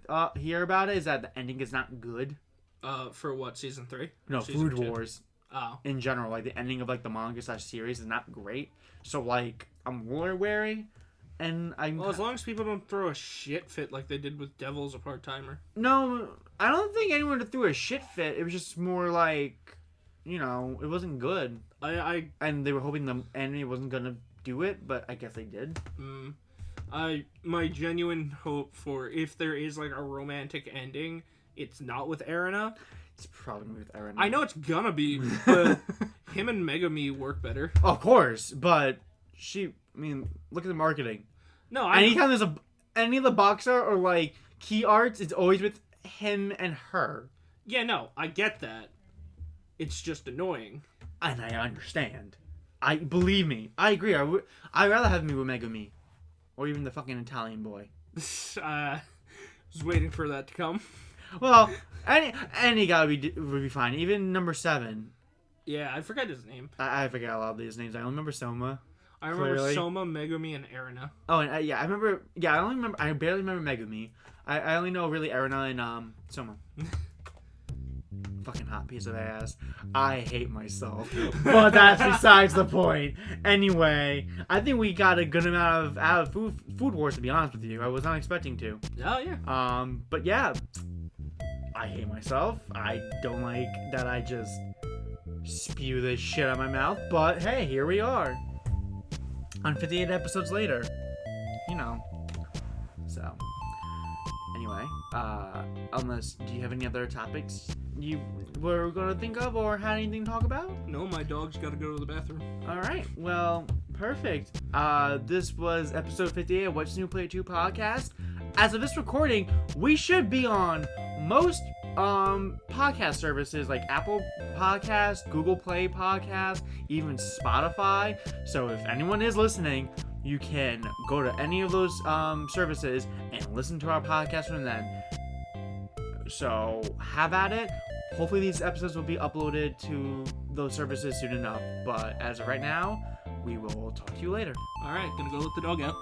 [SPEAKER 1] about it is that the ending is not good.
[SPEAKER 2] For what, season 3?
[SPEAKER 1] No,
[SPEAKER 2] season
[SPEAKER 1] Food
[SPEAKER 2] 2?
[SPEAKER 1] Wars.
[SPEAKER 2] Oh.
[SPEAKER 1] In general, like the ending of like the manga / series is not great. So like I'm more wary, and
[SPEAKER 2] as long as people don't throw a shit fit like they did with Devil's a part-timer.
[SPEAKER 1] No, I don't think anyone threw a shit fit. It was just more like, it wasn't good. And they were hoping the anime wasn't gonna do it, but I guess they did.
[SPEAKER 2] My genuine hope for if there is like a romantic ending, it's not with Erina.
[SPEAKER 1] It's probably with Erina.
[SPEAKER 2] I know it's gonna be, but him and Megumi work better.
[SPEAKER 1] Of course, but look at the marketing.
[SPEAKER 2] No,
[SPEAKER 1] anytime there's any of the box art or like key arts, it's always with him and her.
[SPEAKER 2] Yeah, no, I get that. It's just annoying.
[SPEAKER 1] And I understand. Believe me, I agree. I'd rather have me with Megumi, or even the fucking Italian boy.
[SPEAKER 2] Was waiting for that to come.
[SPEAKER 1] Well, any guy would be fine. Even number 7.
[SPEAKER 2] Yeah, I forgot his name.
[SPEAKER 1] I forget a lot of these names. I only remember Soma.
[SPEAKER 2] I remember Soma, Megumi, and Erina.
[SPEAKER 1] Oh, and I remember. Yeah, I barely remember Megumi. I only know really Erina and Soma. Fucking hot piece of ass. I hate myself. But that's besides the point. Anyway, I think we got a good amount of food wars, to be honest with you. I was not expecting to.
[SPEAKER 2] Oh, yeah.
[SPEAKER 1] But yeah. I hate myself. I don't like that I just spew this shit out of my mouth. But hey, here we are. On 58 episodes later. So. Anyway, unless, do you have any other topics you were going to think of or had anything to talk about?
[SPEAKER 2] No, my dog's got to go to the bathroom.
[SPEAKER 1] Alright, well, Perfect. This was episode 58 of What's New Play 2 podcast. As of this recording, we should be on most podcast services like Apple Podcast, Google Play Podcast, even Spotify. So if anyone is listening, you can go to any of those services and listen to our podcast from then. So have at it. Hopefully these episodes will be uploaded to those services soon enough. But as of right now, we will talk to you later.
[SPEAKER 2] All right, gonna go let the dog out.